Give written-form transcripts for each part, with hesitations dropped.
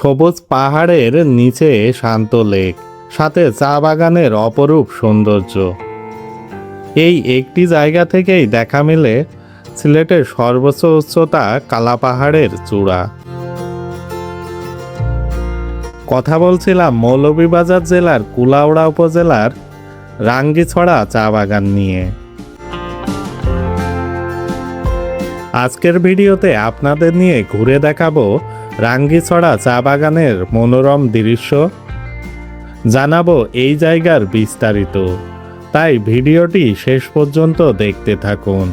সবুজ পাহাড়ের নিচে শান্ত লেক, সাথে চা বাগানের অপরূপ সৌন্দর্য। এই একটি জায়গা থেকেই দেখা মিলে সিলেটের সর্বোচ্চ উচ্চতা কালা পাহাড়ের চূড়া। কথা বলছিলাম মৌলভীবাজার জেলার কুলাউড়া উপজেলার রাঙ্গিছড়া চা বাগান নিয়ে। আজকের ভিডিওতে আপনাদের নিয়ে ঘুরে দেখাবো রাঙ্গিছড়া চা বাগানের মনোরম দৃশ্য, জানাবো এই জায়গার বিস্তারিত। তাই ভিডিওটি শেষ পর্যন্ত দেখতে থাকুন।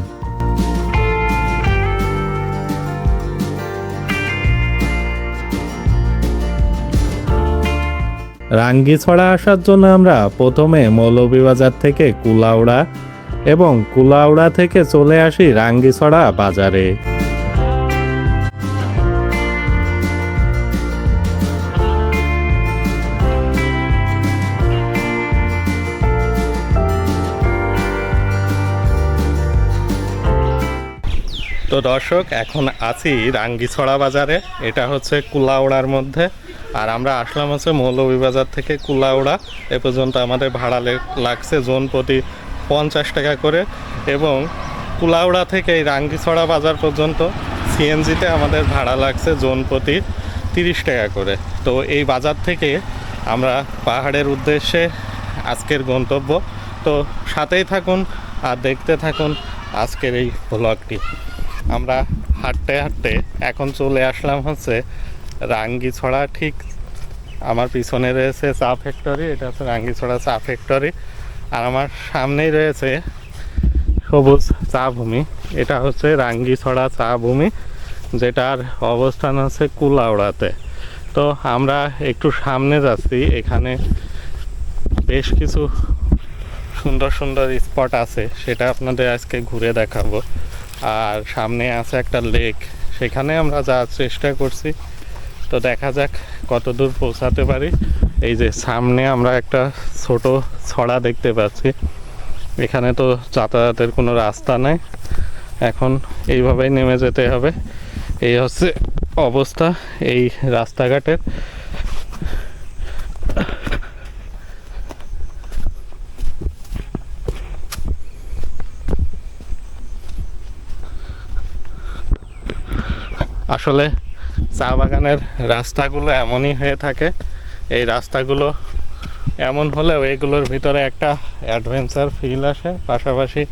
রাঙ্গিছড়া আসার জন্য আমরা প্রথমে মৌলভীবাজার থেকে কুলাউড়া এবং কুলাউড়া থেকে চলে আসি রাঙ্গিছড়া বাজারে। তো দর্শক, এখন আছি রাঙ্গিছড়া বাজারে। এটা হচ্ছে কুলাউড়ার মধ্যে, আর আমরা আসলাম হচ্ছে মৌলভীবাজার থেকে কুলাউড়া। এ পর্যন্ত আমাদের ভাড়া লাগছে জন প্রতি 50 টাকা করে, এবং কুলাউড়া থেকে এই রাঙ্গিছড়া বাজার পর্যন্ত সিএনজিতে আমাদের ভাড়া লাগছে জন প্রতি 30 টাকা করে। তো এই বাজার থেকে আমরা পাহাড়ের উদ্দেশ্যে আজকের গন্তব্য। তো সাথেই থাকুন আর দেখতে থাকুন আজকের এই ব্লগটি। আমরা হাঁটতে হাঁটতে এখন চলে আসলাম হচ্ছে রাঙ্গিছড়া। ঠিক আমার পিছনে রয়েছে চা ফ্যাক্টরি, এটা হচ্ছে রাঙ্গিছড়া চা ফ্যাক্টরি। আর আমার সামনেই রয়েছে সবুজ চা ভূমি, এটা হচ্ছে রাঙ্গিছড়া চা ভূমি, যেটার অবস্থান হচ্ছে কুলাউড়াতে। তো আমরা একটু সামনে যাচ্ছি, এখানে বেশ কিছু সুন্দর সুন্দর স্পট আছে, সেটা আপনাদের আজকে ঘুরে দেখাবো। আর সামনে আছে একটা লেক, সেখানে আমরা যাওয়ার চেষ্টা করছি। তো দেখা যাক কত দূর পৌঁছাতে পারি। এই যে সামনে আমরা একটা ছোট ছড়া দেখতে পাচ্ছি, এখানে তো যাতায়াতের কোনো রাস্তা নাই, এখন এইভাবেই নেমে যেতে হবে। এই হচ্ছে অবস্থা এই রাস্তাঘাটের। আসলে চা বাগানের রাস্তাগুলো এমনই হয়ে থাকে। এই রাস্তাগুলো এমন হলেও এগুলোর ভিতরে একটা অ্যাডভেঞ্চার ফিল আসে। পাশাপাশি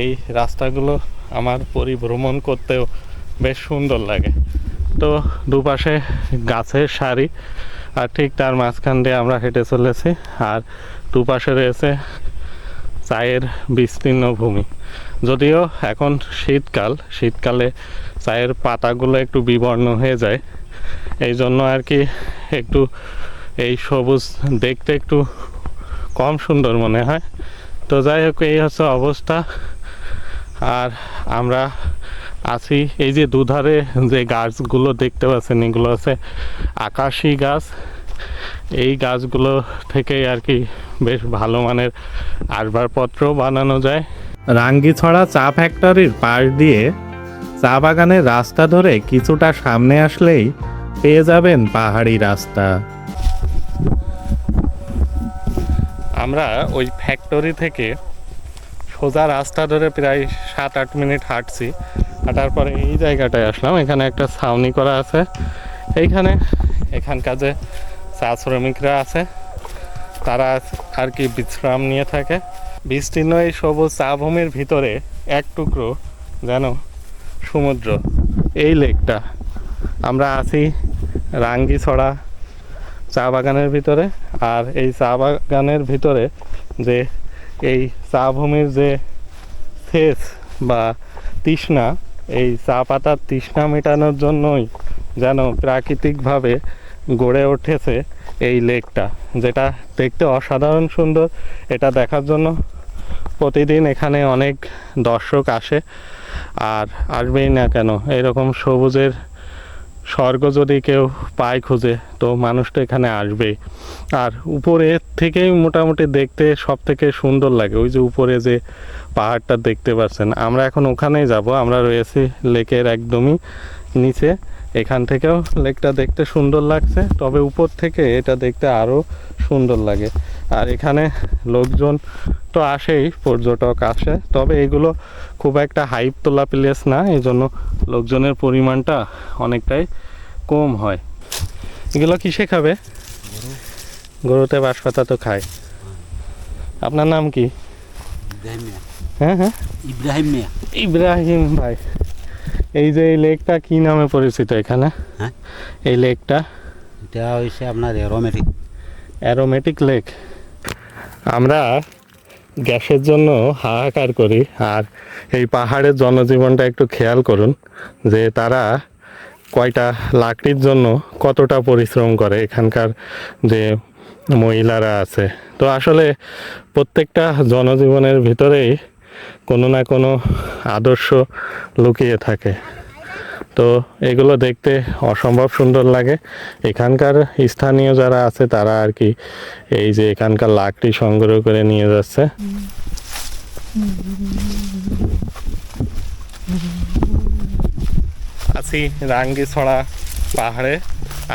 এই রাস্তাগুলো আমার পরিভ্রমণ করতেও বেশ সুন্দর লাগে। তো দুপাশে গাছের সারি, আর ঠিক তার মাঝখান দিয়ে আমরা হেঁটে চলেছি। আর দুপাশে রয়েছে চায়ের বিস্তীর্ণ ভূমি। যদিও এখন শীতকালে চায়ের পাতাগুলো একটু বিবর্ণ হয়ে যায়, এই জন্য আর কি একটু এই সবুজ দেখতে একটু কম সুন্দর মনে হয়। তো যাই হোক, এই হচ্ছে অবস্থা। আর আমরা আছি এই যে দুধারে যে গাছগুলো দেখতে পাচ্ছেন, এগুলো হচ্ছে আকাশি গাছ। এই গাছগুলো থেকেই আর কি বেশ ভালো মানের আসবাবপত্র বানানো যায়। রাঙ্গিছড়া চা ফ্যাক্টরির পাশ দিয়ে চা বাগানের রাস্তা ধরে কিছুটা সামনে আসলেই পেয়ে যাবেন পাহাড়ি রাস্তা। আমরা ওই ফ্যাক্টরি থেকে সোজা রাস্তা ধরে প্রায় 7-8 মিনিট হাঁটছি। হাঁটার পরে এই জায়গাটায় আসলাম, এখানে একটা ছাউনি করা আছে। এখানকার যে চা শ্রমিকরা আছে তারা আর কি বিশ্রাম নিয়ে থাকে। বিস্তীর্ণ এই সবুজ চা ভূমির ভিতরে এক টুকরো যেন সমুদ্র, এই লেকটা। আমরা আছি রাঙ্গিছড়া চা বাগানের ভিতরে। আর এই চা বাগানের ভিতরে যে এই চা ভূমির যে সেচ বা তৃষ্ণা, এই চা পাতার তৃষ্ণা মেটানোর জন্যই যেন প্রাকৃতিকভাবে গড়ে উঠেছে এই লেকটা, যেটা দেখতে অসাধারণ সুন্দর। এটা দেখার জন্য প্রতিদিন এখানে অনেক দর্শক আসে, আর আসবেই না কেন। এরকম সবুজের স্বর্গ যদি কেউ পায় খুঁজে, তো মানুষ তো এখানে আসবেই। আর উপরে থেকেই মোটামুটি দেখতে সব থেকে সুন্দর লাগে। ওই যে উপরে যে পাহাড়টা দেখতে পাচ্ছেন, আমরা এখন ওখানেই যাব। আমরা রয়েছি লেকের একদমই নিচে। এখান থেকেও লেকটা দেখতে সুন্দর লাগছে, তবে উপর থেকে এটা দেখতে আরও সুন্দর লাগে। আর এখানে লোকজন তো আসেই, পর্যটক আসে, তবে এগুলো খুব একটা হাইপ তোলা প্লেস না, এই জন্য লোকজনের পরিমাণটা অনেকটাই কম হয়। এগুলো কিসে খাবে? গরুতে বাঁশপাতা তো খায়। আপনার নাম কি? হ্যাঁ হ্যাঁ, ইব্রাহিম মিয়া। ইব্রাহিম ভাই। এই যে এই লেকটা কি নামে পরিচিত এখানে? হ্যাঁ, এই লেকটা এটা হয়েছে আপনার অ্যারোমেটিক। Aromatic lake. আমরা গ্যাসের জন্য হাহাকার করি, আর এই পাহাড়ের জনজীবনটা একটু খেয়াল করুন যে তারা কয়টা লাকড়ির জন্য কতটা পরিশ্রম করে এখানকার যে মহিলারা আছে। তো আসলে প্রত্যেকটা জনজীবনের ভিতরেই কোনো না কোনো আদর্শ লুকিয়ে থাকে। তো এগুলো দেখতে অসম্ভব সুন্দর লাগে। এখানকার স্থানীয় যারা আছে তারা আর কি এই যে এখানকার লাকড়ি সংগ্রহ করে নিয়ে যাচ্ছে। আছি রাঙ্গিছড়া পাহাড়ে,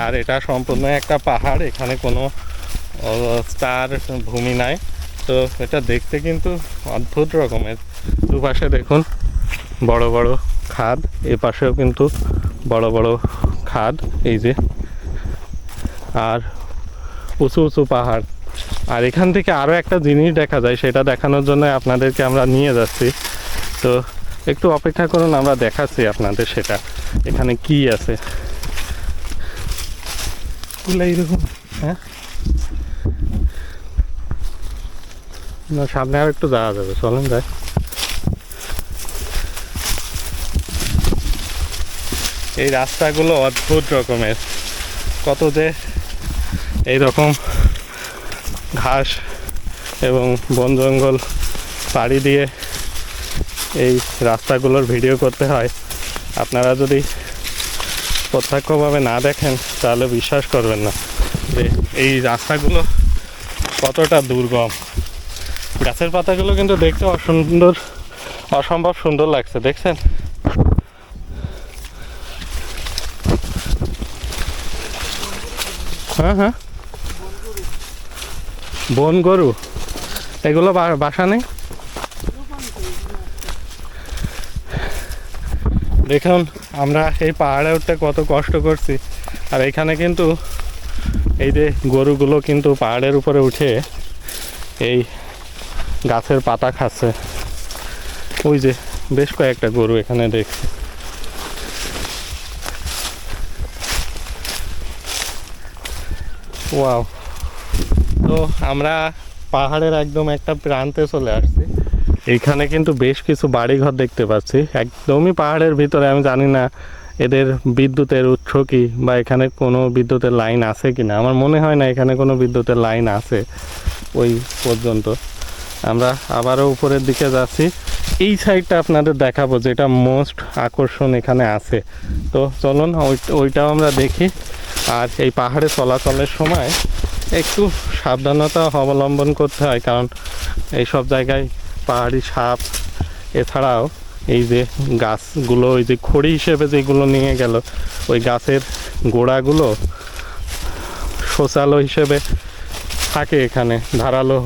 আর এটা সম্পূর্ণ একটা পাহাড়, এখানে কোনো স্টার ভূমি নাই। তো এটা দেখতে কিন্তু অদ্ভুত রকমের। দুপাশে দেখুন বড় বড় খাদ, এ পাশেও কিন্তু বড় বড় খাদ, এই যে, আর উঁচু উঁচু পাহাড়। আর এখান থেকে আরও একটা জিনিস দেখা যায়, সেটা দেখানোর জন্য আপনাদেরকে আমরা নিয়ে যাচ্ছি। তো একটু অপেক্ষা করুন, আমরা দেখাচ্ছি আপনাদের সেটা এখানে কি আছে। এইরকম, হ্যাঁ না, সামনে আর একটু যাওয়া যাবে, চলেন যাই। এই রাস্তাগুলো অদ্ভুত রকমের, কত যে এইরকম ঘাস এবং বন জঙ্গল পাড়ি দিয়ে এই রাস্তাগুলোর ভিডিও করতে হয়। আপনারা যদি প্রত্যক্ষভাবে না দেখেন তাহলে বিশ্বাস করবেন না যে এই রাস্তাগুলো কতটা দুর্গম। গাছের পাতাগুলো কিন্তু দেখতে অসম্ভব সুন্দর লাগছে, দেখছেন? হ্যাঁ হ্যাঁ, বন গরু, এগুলো বাসা নেই। দেখুন আমরা এই পাহাড়ে উঠতে কত কষ্ট করছি, আর এখানে কিন্তু এই যে গরুগুলো কিন্তু পাহাড়ের উপরে উঠে এই গাছের পাতা খাচ্ছে। ওই যে বেশ কয়েকটা গরু এখানে দেখছি। ওয়াও! তো আমরা পাহাড়ের একদম একটা প্রান্তে চলে আসছি। এইখানে কিন্তু বেশ কিছু বাড়িঘর দেখতে পাচ্ছি, একদমই পাহাড়ের ভিতরে। আমি জানি না এদের বিদ্যুতের উৎস কি, বা এখানে কোনো বিদ্যুতের লাইন আছে কি না। আমার মনে হয় না এখানে কোনো বিদ্যুতের লাইন আছে ওই পর্যন্ত। আমরা আবারও উপরের দিকে যাচ্ছি। এই সাইডটা আপনাদের দেখাবো, যেটা মোস্ট আকর্ষণ এখানে আছে। তো চলুন ওইটাও আমরা দেখি। আর এই পাহাড়ে চলাচলের সময় একটু সাবধানতা অবলম্বন করতে হয়, কারণ এই সব জায়গায় পাহাড়ি সাপ, এছাড়াও এই যে গাছগুলো, ওই যে খড়ি হিসেবে যেগুলো নিয়ে গেল, ওই গাছের গোড়াগুলো শোষালো হিসেবে থাকে এখানে, ধারালো।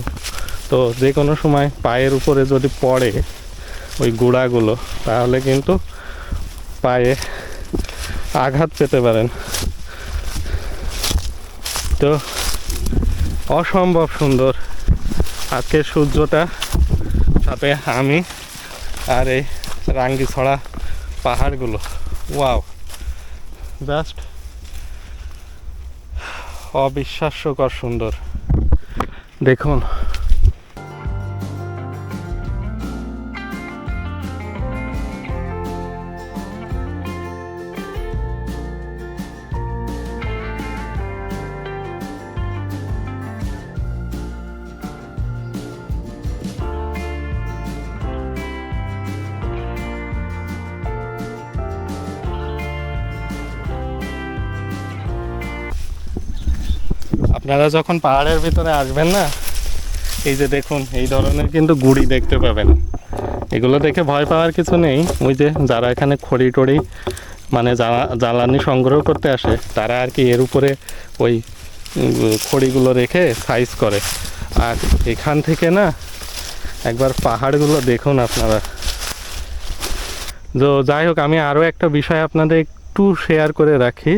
তো যে কোনো সময় পায়ের উপরে যদি পড়ে ওই গোড়াগুলো, তাহলে কিন্তু পায়ে আঘাত পেতে পারেন। তো অসম্ভব সুন্দর আজকের সূর্যটা, সাথে আমি, আর এই রাঙ্গিছড়া পাহাড়গুলো। ওয়াও, জাস্ট অবিশ্বাস্যকর সুন্দর। দেখুন আপনারা যখন পাহাড়ের ভিতরে আসবেন না, এই যে দেখুন এই ধরনের কিন্তু গুড়ি দেখতে পাবেন। এগুলো দেখে ভয় পাওয়ার কিছু নেই। ওই যে যারা এখানে খড়ি টড়ি মানে জ্বালানি সংগ্রহ করতে আসে তারা আর কি এর উপরে ওই খড়িগুলো রেখে সাইজ করে। আর এখান থেকে না একবার পাহাড়গুলো দেখুন আপনারা। তো যাই হোক, আমি আরও একটা বিষয় আপনাদের একটু শেয়ার করে রাখি,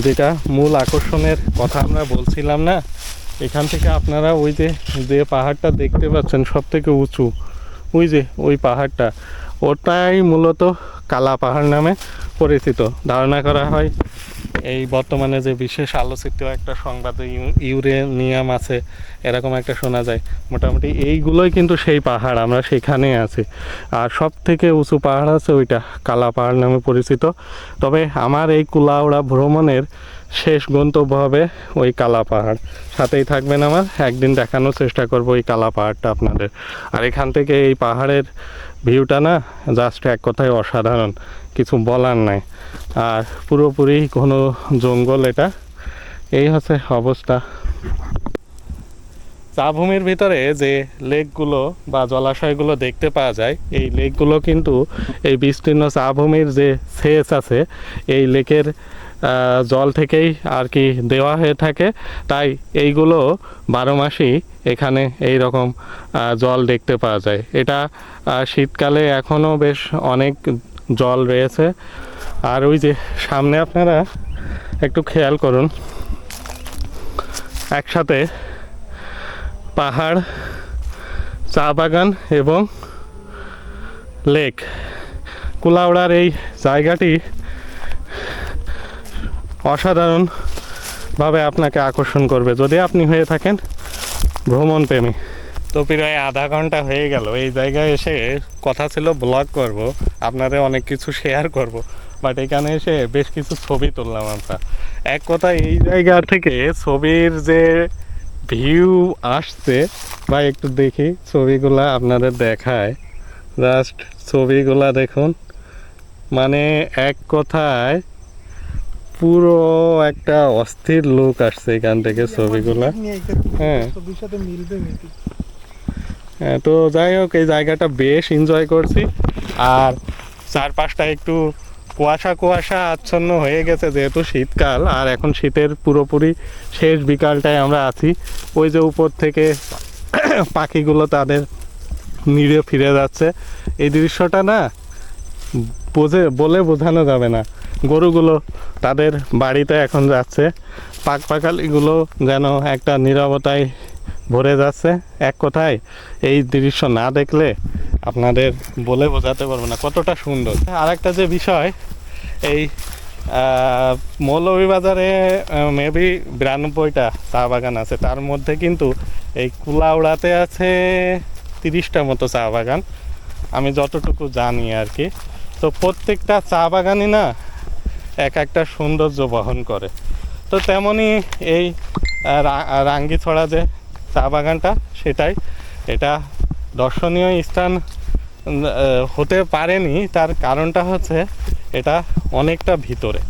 যেটা মূল আকর্ষণের কথা আমরা বলছিলাম না। এখান থেকে আপনারা ওই যে পাহাড়টা দেখতে পাচ্ছেন সব থেকে উঁচু, ওই পাহাড়টা, ওটাই মূলত কালা পাহাড় নামে পরিচিত। ধারণা করা হয় এই বর্তমানে যে বিশেষ আলোচিত একটা সংবাদে ইউরেনিয়াম আছে এরকম একটা শোনা যায়। মোটামুটি এইগুলোই কিন্তু সেই পাহাড়, আমরা সেখানে আছি। আর সব থেকে উঁচু পাহাড় আছে ওইটা কালা পাহাড় নামে পরিচিত। তবে আমার এই কুলাউড়া ভ্রমণের শেষ গন্তব্য হবে ওই কালা পাহাড়। সাথেই থাকবেন আমার, একদিন দেখানোর চেষ্টা করব ওই কালা পাহাড়টা আপনাদের। আর এখান থেকে এই পাহাড়ের ভিউটা না জাস্ট এক কথায় অসাধারণ, কিছু বলার নাই। আর পুরোপুরি কোনো জঙ্গল, এটা এই হচ্ছে অবস্থা। চা ভূমির ভিতরে যে লেকগুলো বা জলাশয়গুলো দেখতে পাওয়া যায়, এই লেকগুলো কিন্তু এই বিস্তীর্ণ চা ভূমির যে সেচ আছে এই লেকের জল থেকেই আর কি দেওয়া হয়ে থাকে। তাই এইগুলো 12 মাসই এখানে এই রকম জল দেখতে পাওয়া যায়। এটা শীতকালে এখনও বেশ অনেক জল রয়েছে। আর ওই যে সামনে আপনারা একটু খেয়াল করুন, একসাথে পাহাড়, চা বাগান এবং লেক। কুলাউড়ার এই জায়গাটি অসাধারণভাবে আপনাকে আকর্ষণ করবে যদি আপনি হয়ে থাকেন ভ্রমণ প্রেমী। তো প্রায় আধা ঘন্টা হয়ে গেল এই জায়গায় এসে। কথা ছিল ব্লগ করব, আপনাদের অনেক কিছু শেয়ার করব, বাট এখানে এসে বেশ কিছু ছবি তুললাম আমরা। এক কথা, এই জায়গা থেকে ছবির যে ভিউ আসছে, বা একটু দেখি ছবিগুলা আপনাদের দেখায়। জাস্ট ছবিগুলা দেখুন, মানে এক কথায় পুরো একটা অস্থির লুক আসছে এখান থেকে ছবিগুলা। হ্যাঁ, তো যাই হোক, এই জায়গাটা বেশ এনজয় করছি। আর চারপাশটা একটু কুয়াশা কুয়াশা আচ্ছন্ন হয়ে গেছে যেহেতু শীতকাল। আর এখন শীতের পুরোপুরি শেষ বিকালটায় আমরা আছি। ওই যে উপর থেকে পাখিগুলো তাদের নিড়ে ফিরে যাচ্ছে, এই দৃশ্যটা না বলে বোঝানো যাবে না। গরুগুলো তাদের বাড়িতে এখন যাচ্ছে, পাখালিগুলো যেন একটা নীরবতায় ভরে যাচ্ছে। এক কথায় এই দৃশ্য না দেখলে আপনাদের বলে বোঝাতে পারবো না কতটা সুন্দর। আর একটা যে বিষয়, এই মৌলভীবাজারে মেবি 92টা চা বাগান আছে, তার মধ্যে কিন্তু এই কুলাউড়াতে আছে 30টা মতো চা বাগান, আমি যতটুকু জানি আর কি। তো প্রত্যেকটা চা বাগানই না এক একটা সৌন্দর্য বহন করে। তো তেমনই এই রাঙ্গিছড়া যে চা বাগানটা, সেটাই এটা দর্শনীয় স্থান হতে পারেনি। তার কারণটা হচ্ছে এটা অনেকটা ভিতরে,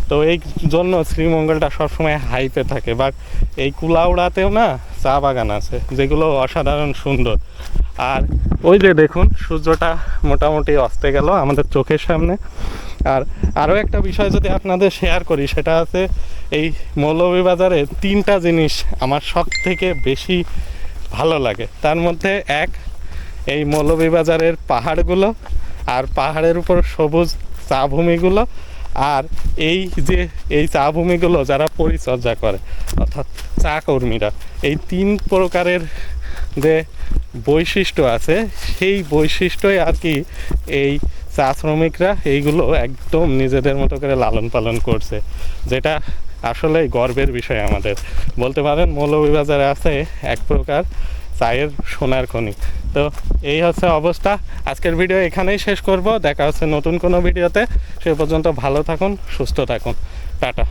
তো এই জন্য শ্রীমঙ্গলটা সবসময় হাইপে থাকে। বা এই কুলাউড়াতেও না চা বাগান আছে যেগুলো অসাধারণ সুন্দর। আর ওই যে দেখুন, সূর্যটা মোটামুটি অস্তে গেল আমাদের চোখের সামনে। আর আরও একটা বিষয় যদি আপনাদের শেয়ার করি, সেটা আছে এই মৌলভীবাজারে 3টা জিনিস আমার সব থেকে বেশি ভালো লাগে। তার মধ্যে এক, এই মৌলভীবাজারের পাহাড়গুলো, আর পাহাড়ের উপর সবুজ চা ভূমিগুলো, আর এই চা ভূমিগুলো যারা পরিচর্যা করে অর্থাৎ চা কর্মীরা। এই 3 প্রকারের যে বৈশিষ্ট্য আছে, সেই বৈশিষ্ট্যই আর কি এই চা শ্রমিকরা এইগুলো একদম নিজেদের মতো করে লালন পালন করছে, যেটা আসলে গর্বের বিষয় আমাদের। বলতে পারেন মৌলভীবাজারে আছে এক প্রকার চায়ের সোনার খনি। তো এই হচ্ছে অবস্থা। আজকের ভিডিও এখানেই শেষ করব, দেখা হচ্ছে নতুন কোনো ভিডিওতে। সে পর্যন্ত ভালো থাকুন, সুস্থ থাকুন, টাটা।